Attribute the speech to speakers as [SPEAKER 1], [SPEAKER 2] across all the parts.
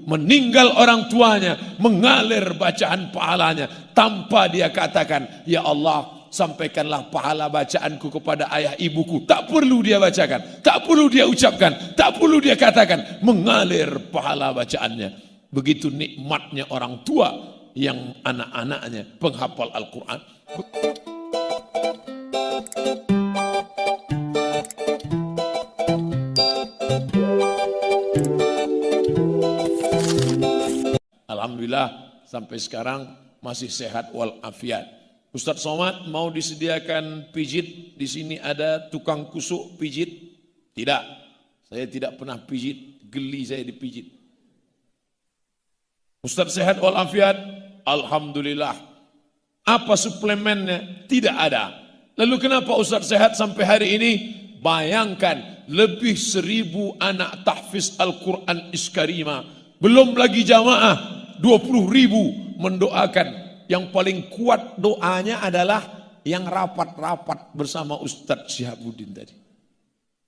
[SPEAKER 1] meninggal orang tuanya, mengalir bacaan pahalanya tanpa dia katakan, ya Allah, sampaikanlah pahala bacaanku kepada ayah ibuku. Tak perlu dia bacakan, tak perlu dia ucapkan, tak perlu dia katakan, mengalir pahala bacaannya. Begitu nikmatnya orang tua yang anak-anaknya penghafal Al-Quran. Alhamdulillah sampai sekarang masih sehat walafiat. Ustadz Somad mau disediakan pijit, di sini ada tukang kusuk pijit? Tidak, saya tidak pernah pijit, geli saya dipijit. Ustadz sehat walafiat? Alhamdulillah. Apa suplemennya? Tidak ada. Lalu kenapa Ustadz sehat sampai hari ini? Bayangkan, lebih 1000 anak tahfiz Al-Quran Iskarima, belum lagi jamaah 20.000 mendoakan. Yang paling kuat doanya adalah yang rapat-rapat bersama Ustadz Syihabuddin tadi.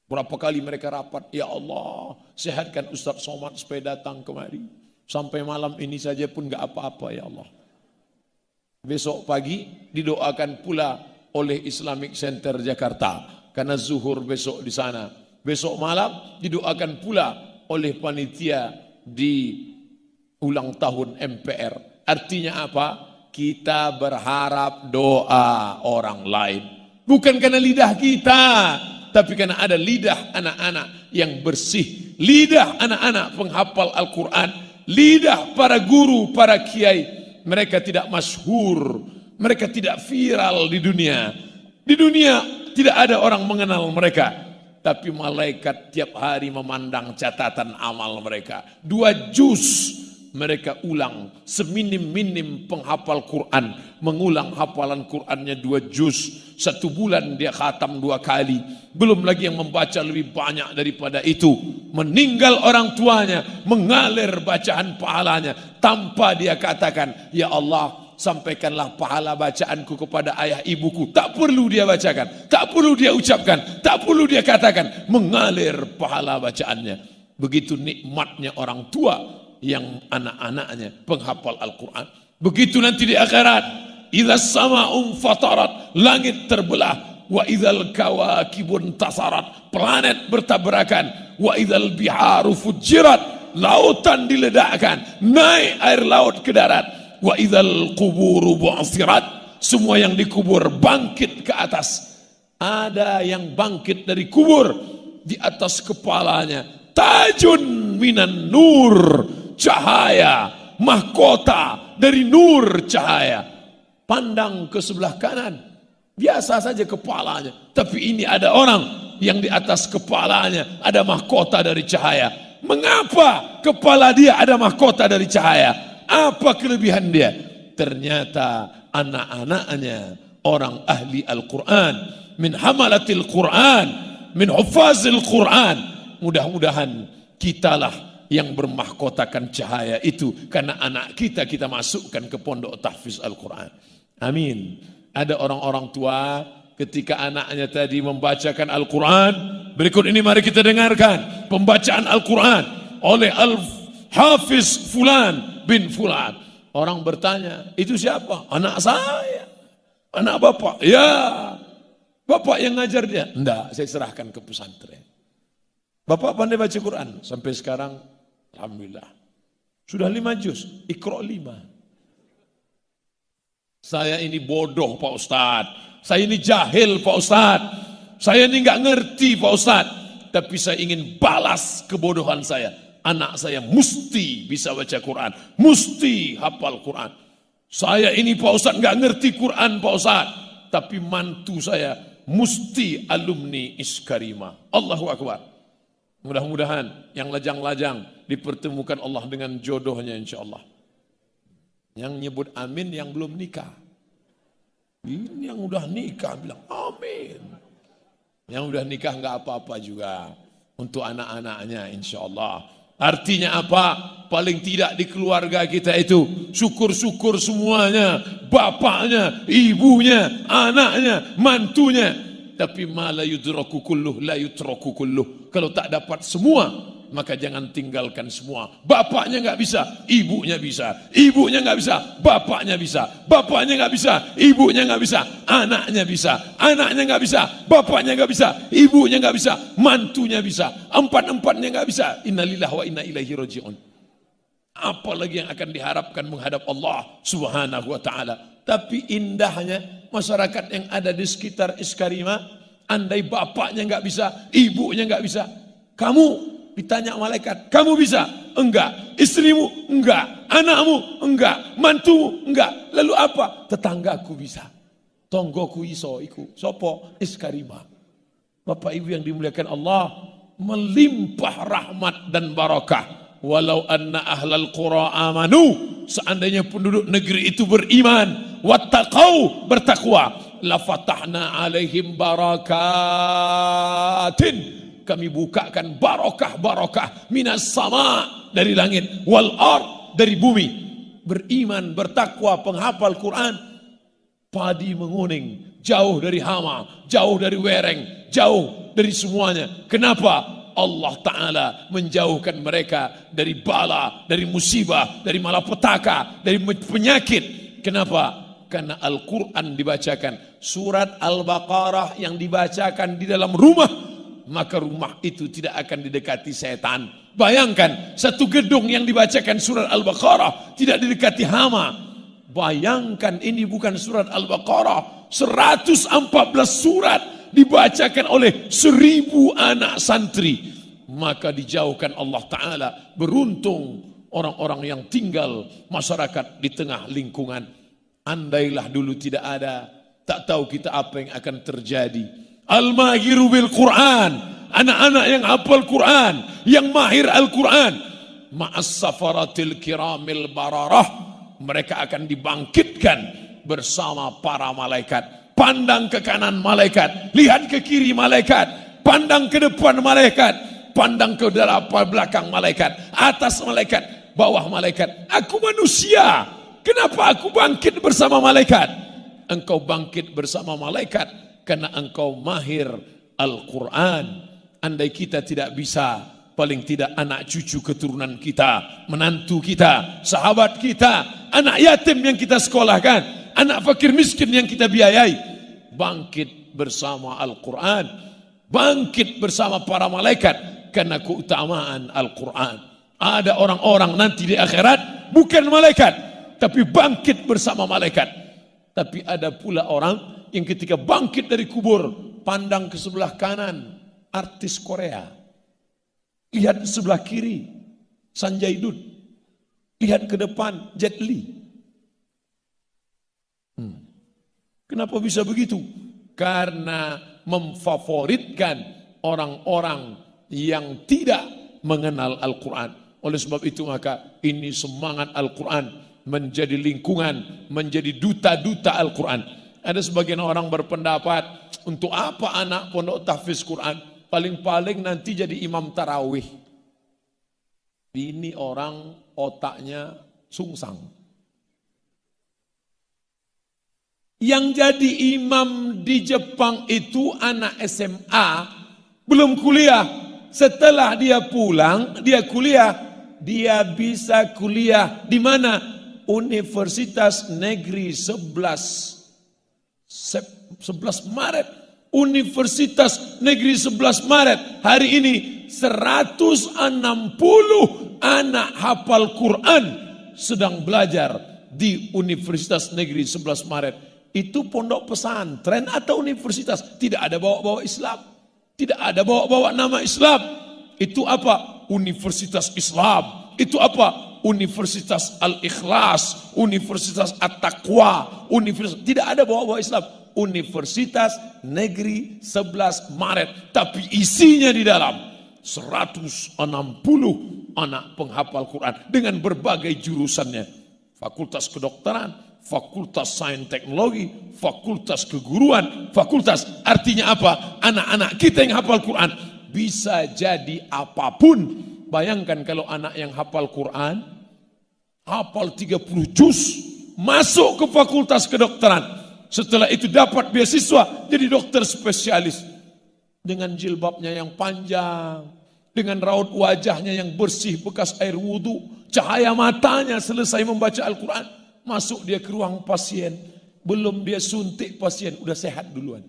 [SPEAKER 1] Berapa kali mereka rapat, ya Allah sehatkan Ustadz Somad supaya datang kemari. Sampai malam ini saja pun gak apa-apa ya Allah. Besok pagi didoakan pula oleh Islamic Center Jakarta, karena zuhur besok di sana. Besok malam didoakan pula oleh panitia di ulang tahun MPR. Artinya apa? Kita berharap doa orang lain. Bukan karena lidah kita, tapi karena ada lidah anak-anak yang bersih. Lidah anak-anak penghafal Al-Quran. Lidah para guru, para kiai. Mereka tidak masyhur. Mereka tidak viral di dunia. Di dunia tidak ada orang mengenal mereka. Tapi malaikat tiap hari memandang catatan amal mereka. 2 juz mereka ulang, seminim-minim penghafal Quran mengulang hafalan Qurannya 2 juz. 1 bulan dia khatam 2 kali. Belum lagi yang membaca lebih banyak daripada itu. Meninggal orang tuanya, mengalir bacaan pahalanya tanpa dia katakan, ya Allah, sampaikanlah pahala bacaanku kepada ayah ibuku. Tak perlu dia bacakan, tak perlu dia ucapkan, tak perlu dia katakan, mengalir pahala bacaannya. Begitu nikmatnya orang tua yang anak-anaknya penghafal Al-Quran. Begitu nanti di akhirat, idza sama'un fatarat, langit terbelah, wa idzal kawakibun tasarat, planet bertabrakan, wa idzal biharu fujirat, lautan diledakkan, naik air laut ke darat, wa idzal quburu bu'sirat, semua yang dikubur bangkit ke atas. Ada yang bangkit dari kubur, di atas kepalanya tajun minan nur, cahaya, mahkota dari nur cahaya. Pandang ke sebelah kanan, biasa saja kepalanya, tapi ini ada orang yang di atas kepalanya ada mahkota dari cahaya. Mengapa kepala dia ada mahkota dari cahaya? Apa kelebihan dia? Ternyata anak-anaknya orang ahli Al-Quran, min hamalatil Quran, min hufazil Quran. Mudah-mudahan kitalah yang bermahkotakan cahaya itu, karena anak kita masukkan ke pondok tahfiz Al-Quran. Amin. Ada orang-orang tua ketika anaknya tadi membacakan Al-Quran. Berikut ini mari kita dengarkan pembacaan Al-Quran oleh Al-Hafiz Fulan bin Fulan. Orang bertanya, itu siapa? Anak saya. Anak bapak? Ya. Bapak yang ngajar dia? Enggak, saya serahkan ke pesantren. Bapak pandai baca Quran? Sampai sekarang alhamdulillah. Sudah 5 juz, Iqra 5. Saya ini bodoh Pak Ustadz. Saya ini jahil Pak Ustadz. Saya ini nggak ngerti Pak Ustadz. Tapi saya ingin balas kebodohan saya. Anak saya mesti bisa baca Quran. Mesti hafal Quran. Saya ini Pak Ustadz nggak ngerti Quran Pak Ustadz. Tapi mantu saya mesti alumni Iskarima. Allahu Akbar. Mudah-mudahan yang lajang-lajang dipertemukan Allah dengan jodohnya insya Allah. Yang nyebut amin yang belum nikah. Ini yang udah nikah bilang amin. Yang udah nikah nggak apa-apa juga. Untuk anak-anaknya insya Allah. Artinya apa? Paling tidak di keluarga kita itu syukur-syukur semuanya. Bapaknya, ibunya, anaknya, mantunya. Tapi ma la yudraku kulluh, la yutraku kulluh. Kalau tak dapat semua, maka jangan tinggalkan semua. Bapaknya nggak bisa, ibunya bisa. Ibunya nggak bisa, bapaknya bisa. Bapaknya nggak bisa, ibunya nggak bisa. Anaknya bisa, anaknya nggak bisa. Bapaknya nggak bisa, ibunya nggak bisa. Mantunya bisa, empat-empatnya nggak bisa. Innalillahi wa inna ilaihi raji'un. Apalagi yang akan diharapkan menghadap Allah Subhanahu wa ta'ala. Tapi indahnya masyarakat yang ada di sekitar Iskarima, andai bapaknya nggak bisa, ibunya nggak bisa, kamu ditanya malaikat, kamu bisa? Enggak. Istrimu? Enggak. Anakmu? Enggak. Mantumu? Enggak. Lalu apa? Tetanggaku bisa. Tonggoku iso iku. Sopo? Iskarima. Bapak Ibu yang dimuliakan Allah, melimpah rahmat dan barakah. Walau anna ahlal qura amanu, seandainya penduduk negeri itu beriman, wattaqau, bertakwa, la fatahna alaihim barakatin, kami bukakan barokah-barokah minas sama, dari langit, wal ard, dari bumi. Beriman, bertakwa, penghafal Quran, padi menguning, jauh dari hama, jauh dari wereng, jauh dari semuanya. Kenapa? Allah Ta'ala menjauhkan mereka dari bala, dari musibah, dari malapetaka, dari penyakit. Kenapa? Karena Al-Quran dibacakan. Surat Al-Baqarah yang dibacakan di dalam rumah, maka rumah itu tidak akan didekati setan. Bayangkan, satu gedung yang dibacakan surat Al-Baqarah tidak didekati hama. Bayangkan, ini bukan surat Al-Baqarah, 114 surat dibacakan oleh 1000 anak santri, maka dijauhkan Allah Ta'ala. Beruntung orang-orang yang tinggal masyarakat di tengah lingkungan. Andailah dulu tidak ada, tak tahu kita apa yang akan terjadi. Al-mahiru bil Quran, anak-anak yang hafal Quran, yang mahir Al-Quran, ma'as safaratil kiramil bararah, mereka akan dibangkitkan bersama para malaikat. Pandang ke kanan malaikat, lihat ke kiri malaikat, pandang ke depan malaikat, pandang ke belakang malaikat, atas malaikat, bawah malaikat. Aku manusia, kenapa aku bangkit bersama malaikat? Engkau bangkit bersama malaikat karena engkau mahir Al-Quran. Andai kita tidak bisa, paling tidak anak cucu keturunan kita, menantu kita, sahabat kita, anak yatim yang kita sekolahkan, anak fakir miskin yang kita biayai, bangkit bersama Al-Quran, bangkit bersama para malaikat karena keutamaan Al-Quran. Ada orang-orang nanti di akhirat bukan malaikat, tapi bangkit bersama malaikat. Tapi ada pula orang yang ketika bangkit dari kubur, pandang ke sebelah kanan, artis Korea, lihat sebelah kiri, Sanjay Dutt, lihat ke depan, Jet Li. Kenapa bisa begitu? Karena memfavoritkan orang-orang yang tidak mengenal Al-Quran. Oleh sebab itu maka ini semangat Al-Quran menjadi lingkungan, menjadi duta-duta Al-Quran. Ada sebagian orang berpendapat, untuk apa anak pondok tahfiz Quran? Paling-paling nanti jadi imam tarawih. Ini orang otaknya sungsang. Yang jadi imam di Jepang itu anak SMA, belum kuliah. Setelah dia pulang, dia kuliah. Dia bisa kuliah di mana? Universitas Negeri 11 Maret. Universitas Negeri 11 Maret. Hari ini 160 anak hafal Quran sedang belajar di Universitas Negeri 11 Maret. Itu pondok pesantren atau universitas? Tidak ada bawa-bawa Islam, tidak ada bawa-bawa nama Islam. Itu apa? Universitas Islam. Itu apa? Universitas Al-Ikhlas, Universitas At-Taqwa, Universitas, tidak ada bawa-bawa Islam. Universitas Negeri 11 Maret, tapi isinya di dalam 160 anak penghafal Quran dengan berbagai jurusannya. Fakultas kedokteran, fakultas sains teknologi, fakultas keguruan, fakultas, artinya apa? Anak-anak kita yang hafal Quran bisa jadi apapun. Bayangkan kalau anak yang hafal Quran, hafal 30 juz, masuk ke fakultas kedokteran. Setelah itu dapat beasiswa jadi dokter spesialis. Dengan jilbabnya yang panjang, dengan raut wajahnya yang bersih bekas air wudhu, cahaya matanya selesai membaca Al-Quran, masuk dia ke ruang pasien, belum dia suntik pasien, udah sehat duluan.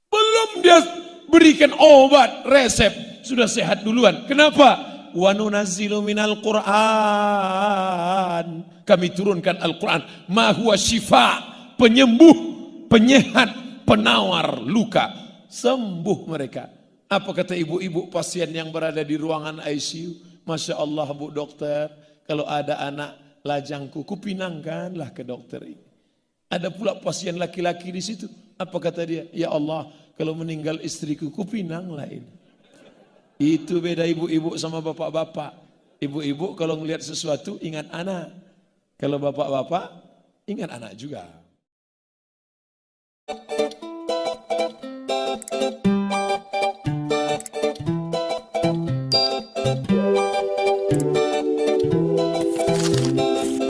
[SPEAKER 1] Belum dia berikan obat, resep, sudah sehat duluan. Kenapa? Wa nunazzilu minal Qur'an. Kami turunkan Al-Quran. Ma huwa syifa, penyembuh, penyehat, penawar luka. Sembuh mereka. Apa kata ibu-ibu pasien yang berada di ruangan ICU? Masya Allah Bu Dokter, kalau ada anak lajangku, kupinangkanlah ke dokter ini. Ada pula pasien laki-laki di situ. Apa kata dia? Ya Allah, kalau meninggal istriku, kupinanglah ini. Itu beda ibu-ibu sama bapak-bapak. Ibu-ibu kalau ngelihat sesuatu ingat anak. Kalau bapak-bapak ingat anak juga.